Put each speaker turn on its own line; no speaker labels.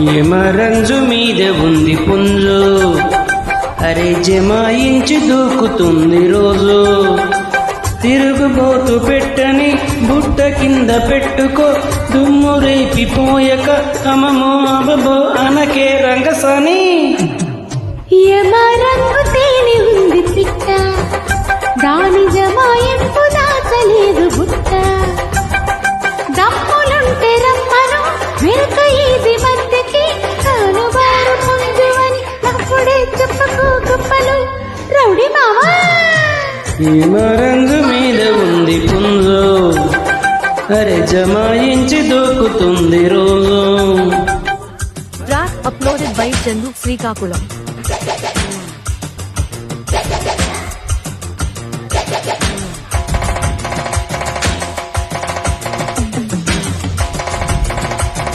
యమరంజు మీద ఉంది పుంజు, అరే జమాయించి దూకుతుంది రోజు. తిరుగుబోతు పెట్టని బుట్ట కింద పెట్టుకో, దుమ్ము రేపిపోయక అమమో అబబో అనకే రంగసాని.
యమరంగు తేనె ఉంది పిట్ట, దాని జమాయింపు దాచలేదు బుట్ట. దమ్ములుంటే రమ్మను వెనుక ఈది మధ్యకి, కాలువారు పుంజు అని అప్పుడే చెప్పకు గొప్పలు రౌడీ మావా.
యమరంజు మీద ఉంది పుంజు, అరే జమాయించి దూకుతుంది రోజు.
Track uploaded by Chandu Srikakulam.